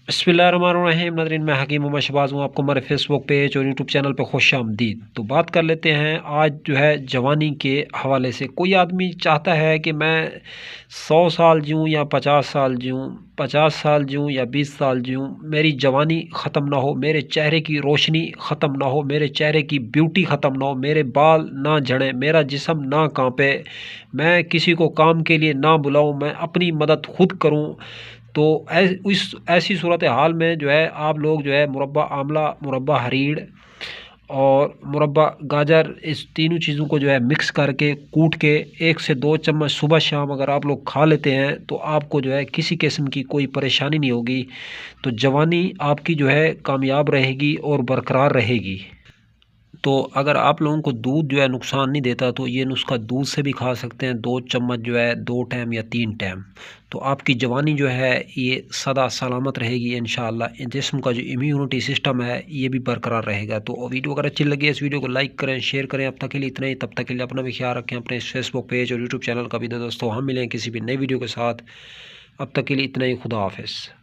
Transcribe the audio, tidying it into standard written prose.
बिस्मिल्लाहिर्रहमानिर्रहीम। नाज़रीन, मैं हकीम मोहम्मद शहबाज़ हूँ। आपको हमारे फेसबुक पेज और यूट्यूब चैनल पे खुश आमदीद। तो बात कर लेते हैं आज जो है जवानी के हवाले से। कोई आदमी चाहता है कि मैं 100 साल जीऊँ या 50 साल जीऊँ, 50 साल जीऊँ या 20 साल जीऊँ, मेरी जवानी ख़त्म ना हो, मेरे चेहरे की रोशनी ख़त्म ना हो, मेरे चेहरे की ब्यूटी ख़त्म ना हो, मेरे बाल ना झड़ें, मेरा जिस्म ना कांपे, मैं किसी को काम के लिए ना बुलाऊँ, मैं अपनी मदद खुद करूँ। तो इस ऐसी सूरत हाल में जो है आप लोग जो है मुरब्बा आंवला, मुरब्बा हरीड़ और मुरब्बा गाजर, इस तीनों चीज़ों को जो है मिक्स करके कूट के 1 से 2 चम्मच सुबह शाम अगर आप लोग खा लेते हैं तो आपको जो है किसी किस्म की कोई परेशानी नहीं होगी। तो जवानी आपकी जो है कामयाब रहेगी और बरकरार रहेगी। तो अगर आप लोगों को दूध जो है नुकसान नहीं देता तो ये नुस्खा दूध से भी खा सकते हैं, 2 चम्मच जो है 2 टाइम या 3 टाइम। तो आपकी जवानी जो है ये सदा सलामत रहेगी इंशाअल्लाह। जिस्म का जो इम्यूनिटी सिस्टम है ये भी बरकरार रहेगा। तो वीडियो अगर अच्छी लगी है इस वीडियो को लाइक करें, शेयर करें। अब तक के लिए इतना ही। तब तक के लिए अपना भी ख्याल रखें, अपने फेसबुक पेज और यूट्यूब चैनल का भी। दोस्तों हम मिलें किसी भी नई वीडियो के साथ। अब तक के लिए इतना ही। खुदा हाफिज़।